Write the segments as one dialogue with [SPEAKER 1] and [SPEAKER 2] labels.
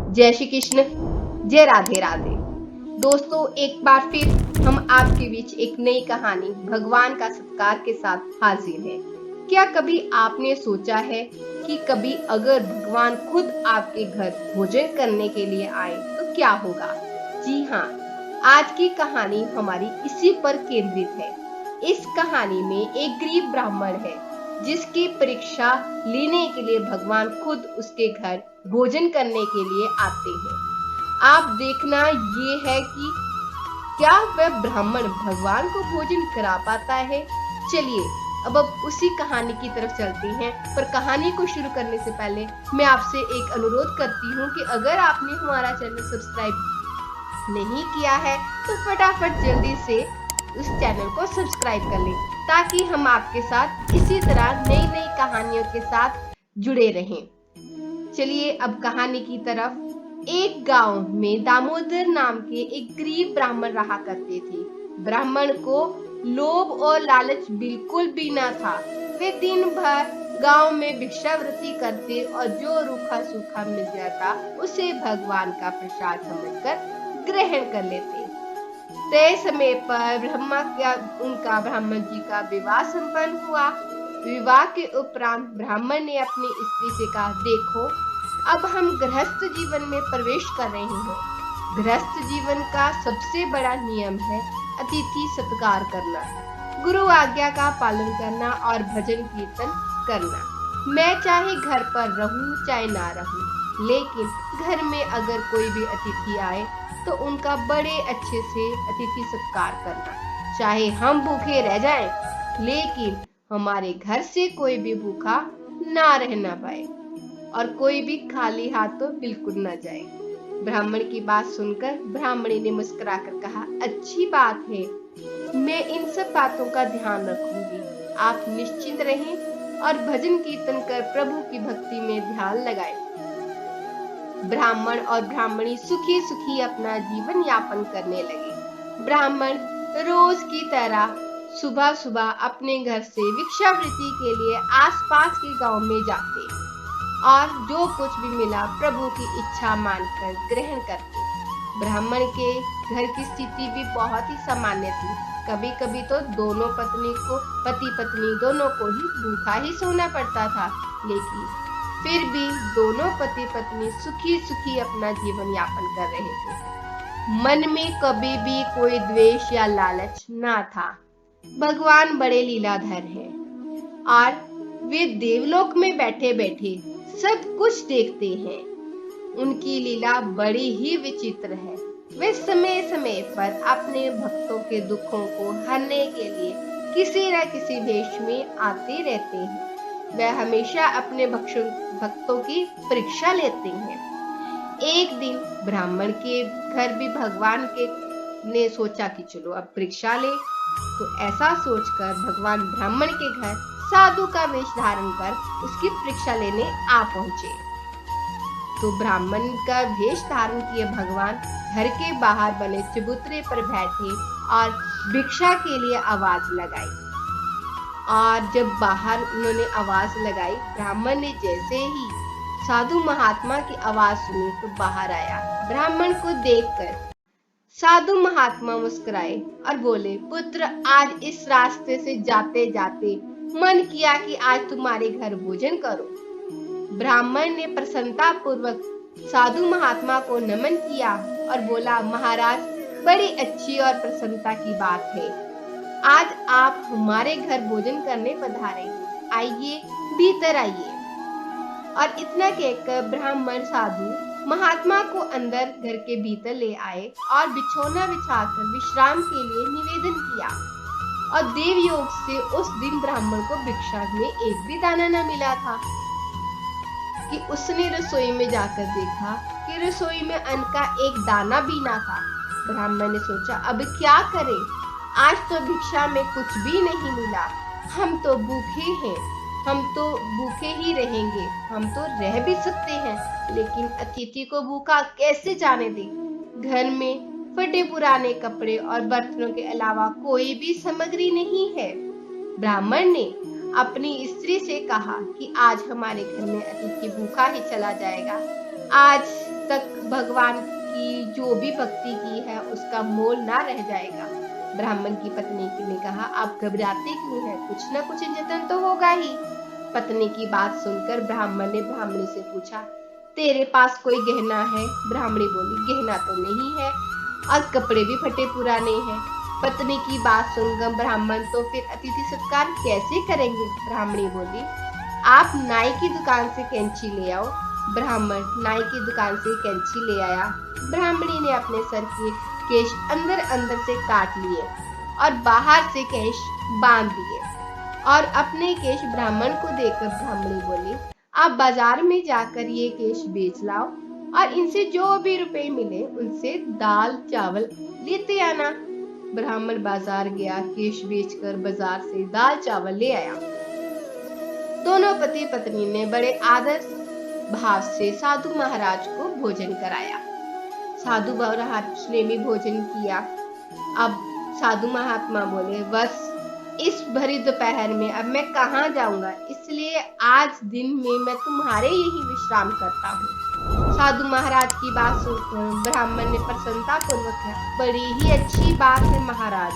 [SPEAKER 1] जय श्री कृष्ण, जय राधे राधे। दोस्तों, एक बार फिर हम आपके बीच एक नई कहानी भगवान का सत्कार के साथ हाजिर हैं। क्या कभी आपने सोचा है कि कभी अगर भगवान खुद आपके घर भोजन करने के लिए आए तो क्या होगा? जी हाँ, आज की कहानी हमारी इसी पर केंद्रित है। इस कहानी में एक गरीब ब्राह्मण है जिसकी परीक्षा लेने के लिए भगवान खुद उसके घर भोजन करने के लिए आते हैं। आप देखना ये है कि क्या वह ब्राह्मण भगवान को भोजन करा पाता है। चलिए अब उसी कहानी की तरफ चलते हैं। पर कहानी को शुरू करने से पहले मैं आपसे एक अनुरोध करती हूँ कि अगर आपने हमारा चैनल सब्सक्राइब नहीं किया है तो फटाफट जल्दी से उस चैनल को सब्सक्राइब कर लें ताकि हम आपके साथ इसी तरह नई नई कहानियों के साथ जुड़े रहें। चलिए अब कहानी की तरफ। एक गांव में दामोदर नाम के एक गरीब ब्राह्मण रहा करते थे। ब्राह्मण को लोभ और लालच बिल्कुल भी न था। वे दिन भर गांव में भिक्षावृत्ति करते और जो रूखा सूखा मिल जाता उसे भगवान का प्रसाद समझकर ग्रहण कर लेते। तय समय पर उनका ब्राह्मण जी का विवाह संपन्न हुआ। विवाह के उपरांत ब्राह्मण ने अपनी स्त्री से कहा, देखो अब हम गृहस्थ जीवन में प्रवेश कर रहे हैं। गृहस्थ जीवन का सबसे बड़ा नियम है अतिथि सत्कार करना, गुरु आज्ञा का पालन करना और भजन कीर्तन करना। मैं चाहे घर पर रहूं चाहे ना रहूं, लेकिन घर में अगर कोई भी अतिथि आए तो उनका बड़े अच्छे से अतिथि सत्कार करना। चाहे हम भूखे रह जाएं, लेकिन हमारे घर से कोई भी भूखा ना रहना पाए और कोई भी खाली हाथ तो बिल्कुल ना जाए। ब्राह्मण की बात सुनकर ब्राह्मणी ने मुस्कुराकर कहा, अच्छी बात है, मैं इन सब बातों का ध्यान रखूंगी। आप निश्चिंत रहें और भजन कीर्तन कर प्रभु की भक्ति में ध्यान लगाएं। ब्राह्मण और ब्राह्मणी सुखी सुखी अपना जीवन यापन करने लगे। ब्राह्मण रोज की तरह सुबह सुबह अपने घर से भिक्षावृत्ति के लिए आसपास के गांव में जाते और जो कुछ भी मिला प्रभु की इच्छा मानकर ग्रहण करते। ब्राह्मण के घर की स्थिति भी बहुत ही सामान्य थी। कभी कभी तो पति पत्नी दोनों को ही भूखा ही सोना पड़ता था, लेकिन फिर भी दोनों पति पत्नी सुखी सुखी अपना जीवन यापन कर रहे थे। मन में कभी भी कोई द्वेष या लालच ना था। भगवान बड़े लीलाधर हैं और वे देवलोक में बैठे बैठे सब कुछ देखते हैं। उनकी लीला बड़ी ही विचित्र है। वे समय समय पर अपने भक्तों के दुखों को हरने के लिए किसी न किसी वेश में आते रहते हैं। वह हमेशा अपने भक्तों की परीक्षा लेते हैं। एक दिन ब्राह्मण के घर भी भगवान के ने सोचा कि चलो अब परीक्षा ले। तो ऐसा सोचकर भगवान ब्राह्मण के घर साधु का वेश धारण कर उसकी परीक्षा लेने आ पहुंचे। तो ब्राह्मण का वेश धारण किए भगवान घर के बाहर बने चबूतरे पर बैठे और भिक्षा के लिए आवाज लगाई। और जब बाहर उन्होंने आवाज लगाई, ब्राह्मण ने जैसे ही साधु महात्मा की आवाज सुनी तो बाहर आया। ब्राह्मण को देखकर साधु महात्मा मुस्कुराए और बोले, पुत्र, आज इस रास्ते से जाते जाते मन किया कि आज तुम्हारे घर भोजन करो। ब्राह्मण ने प्रसन्नता पूर्वक साधु महात्मा को नमन किया और बोला, महाराज, बड़ी अच्छी और प्रसन्नता की बात है, आज आप हमारे घर भोजन करने पधारे, आइए भीतर आइए। और इतना कहकर ब्राह्मण साधु महात्मा को अंदर घर के भीतर ले आए और बिछौना बिछाकर विश्राम के लिए निवेदन किया। और देव योग से उस दिन ब्राह्मण को भिक्षा में एक भी दाना न मिला था कि उसने रसोई में जाकर देखा कि रसोई में अन्न का एक दाना भी ना था। ब्राह्मण ने सोचा, अब क्या करें, आज तो भिक्षा में कुछ भी नहीं मिला, हम तो भूखे हैं, हम तो भूखे ही रहेंगे, हम तो रह भी सकते हैं, लेकिन अतिथि को भूखा कैसे जाने दें। घर में फटे पुराने कपड़े और बर्तनों के अलावा कोई भी सामग्री नहीं है। ब्राह्मण ने अपनी स्त्री से कहा कि आज हमारे घर में अतिथि भूखा ही चला जाएगा। आज तक भगवान की जो भी भक्ति की है उसका मोल ना रह जाएगा। ब्राह्मण की पत्नी ने कहा, आप घबराते क्यों हैं? कुछ न कुछ जतन तो होगा ही। पत्नी की बात सुनकर ब्राह्मण ने ब्राह्मणी से पूछा, तेरे पास कोई गहना है? ब्राह्मणी बोली, गहना तो नहीं है और कपड़े भी फटे पुराने हैं। पत्नी की बात सुनकर ब्राह्मण तो फिर अतिथि सत्कार कैसे करेंगे? ब्राह्मणी बोली, आप नाई की दुकान से कैंची ले आओ। ब्राह्मण नाई की दुकान से कैंची ले आया। ब्राह्मणी ने अपने सर के केश अंदर अंदर से काट लिए और बाहर से केश बांध दिए और अपने केश ब्राह्मण को देकर ब्राह्मणी बोली, आप बाजार में जाकर ये केश बेच लाओ और इनसे जो भी रुपए मिले उनसे दाल चावल लेते आना। ब्राह्मण बाजार गया, केश बेचकर बाजार से दाल चावल ले आया। दोनों पति पत्नी ने बड़े आदर भाव से साधु महाराज को भोजन कराया। साधु महाराज ने भी भोजन किया। अब साधु महात्मा बोले, बस इस भरी दोपहर में अब मैं कहाँ जाऊंगा, इसलिए आज दिन में मैं तुम्हारे यही विश्राम करता हूँ। साधु महाराज की बात सुनकर ब्राह्मण ने प्रसन्नता पूर्वक कहा, बड़ी ही अच्छी बात है महाराज,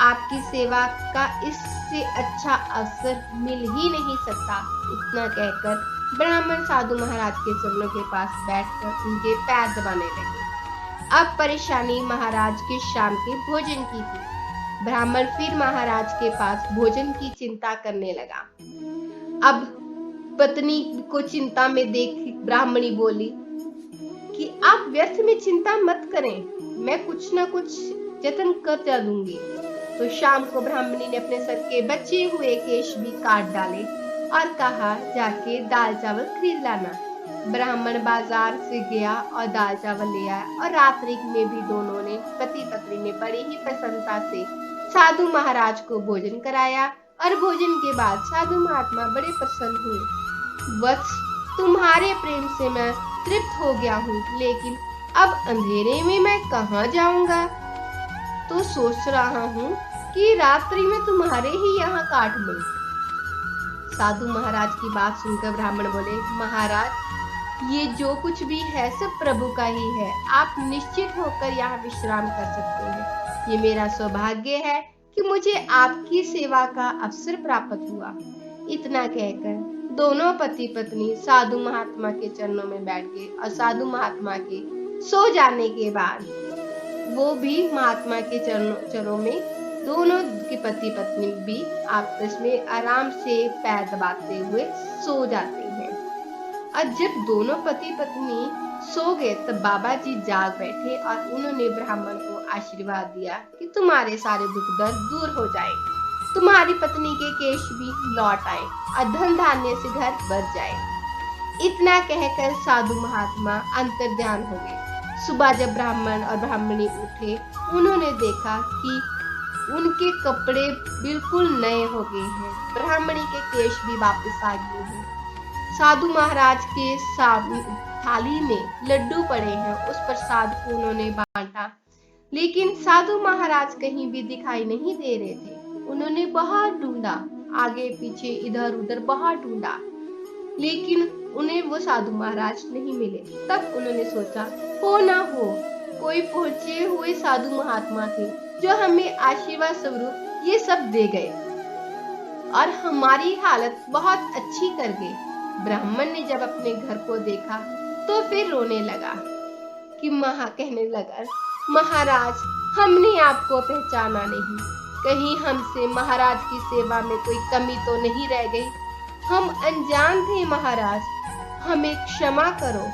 [SPEAKER 1] आपकी सेवा का इससे अच्छा अवसर मिल ही नहीं सकता। इतना कहकर ब्राह्मण साधु महाराज के चरणों के पास बैठकर उनके पैर दबाने लगे। अब परेशानी महाराज के शाम के भोजन की थी। ब्राह्मण फिर महाराज के पास भोजन की चिंता करने लगा। अब पत्नी को चिंता में देख ब्राह्मणी बोली कि आप व्यर्थ में चिंता मत करें, मैं कुछ न कुछ जतन कर दूंगी। तो शाम को ब्राह्मणी ने अपने सर के बचे हुए केश भी काट डाले और कहा, जाके दाल चावल खरीद लाना। ब्राह्मण बाजार से गया और दाल चावल ले आया और रात्रि में भी दोनों ने पति पत्नी ने बड़ी ही प्रसन्नता से साधु महाराज को भोजन कराया और भोजन के बाद साधु महात्मा बड़े प्रसन्न हुए। वत्स, तुम्हारे प्रेम से मैं तृप्त हो गया हूँ, लेकिन अब अंधेरे में मैं कहाँ जाऊंगा? तो सोच रहा हूँ कि रात्रि में तुम्हारे ही यहाँ काट लूं। साधु महाराज की बात सुनकर ब्राह्मण बोले, महाराज ये जो कुछ भी है सब प्रभु का ही है, आप निश्चित होकर यहाँ विश्राम कर सकते हैं। ये मेरा सौभाग्य है कि मुझे आपकी सेवा का अवसर प्राप्त हुआ। इतना कहकर दोनों पति पत्नी साधु महात्मा के चरणों में बैठ गए और साधु महात्मा के सो जाने के बाद वो भी महात्मा के चरणों में दोनों के पति पत्नी भी आपस में आराम से पैर दबाते हुए सो जाते हैं। और जब दोनों पति पत्नी सो गए तब बाबा जी जाग बैठे और उन्होंने ब्राह्मण को आशीर्वाद दिया कि तुम्हारे सारे दुख दर्द दूर हो जाए, तुम्हारी पत्नी के केश भी लौट आए और धन धान्य से घर भर जाए। इतना कहकर साधु महात्मा अंतर्ध्यान हो गए। सुबह जब ब्राह्मण और ब्राह्मणी उठे, उन्होंने देखा कि उनके कपड़े बिल्कुल नए हो गए हैं, ब्राह्मणी के केश भी वापस आ गए हैं। साधु महाराज के थाली में लड्डू पड़े हैं, उस प्रसाद को उन्होंने बांटा, लेकिन साधु महाराज कहीं भी दिखाई नहीं दे रहे थे। उन्होंने बहुत ढूंढा, आगे पीछे इधर उधर बहुत ढूंढा, लेकिन उन्हें वो साधु महाराज नहीं मिले। तब उन्होंने सोचा, हो ना हो कोई पहुंचे हुए साधु महात्मा थे जो हमें आशीर्वाद स्वरूप ये सब दे गए और हमारी हालत बहुत अच्छी कर गए। ब्राह्मण ने जब अपने घर को देखा तो फिर रोने लगा कि कहने लगा, महाराज हमने आपको पहचाना नहीं, कहीं हमसे महाराज की सेवा में कोई कमी तो नहीं रह गई? हम अनजान थे महाराज, हमें क्षमा करो।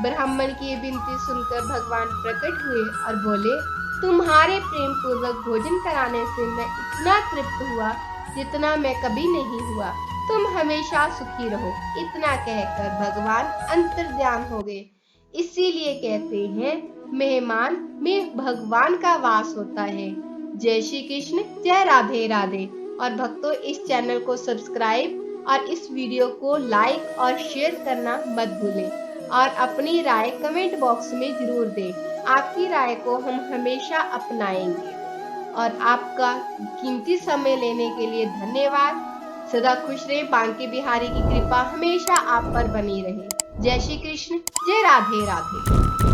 [SPEAKER 1] ब्राह्मण की विनती सुनकर भगवान प्रकट हुए और बोले, तुम्हारे प्रेम पूर्वक भोजन कराने से मैं इतना तृप्त हुआ जितना मैं कभी नहीं हुआ, तुम हमेशा सुखी रहो। इतना कहकर भगवान अंतर्ध्यान हो गए। इसीलिए कहते हैं मेहमान में भगवान का वास होता है। जय श्री कृष्ण, जय राधे राधे। और भक्तों, इस चैनल को सब्सक्राइब और इस वीडियो को लाइक और शेयर करना मत भूलें और अपनी राय कमेंट बॉक्स में जरूर दें। आपकी राय को हम हमेशा अपनाएंगे। और आपका कीमती समय लेने के लिए धन्यवाद। सदा खुश रहे, बांके बिहारी की कृपा हमेशा आप पर बनी रहे। जय श्री कृष्ण, जय राधे राधे।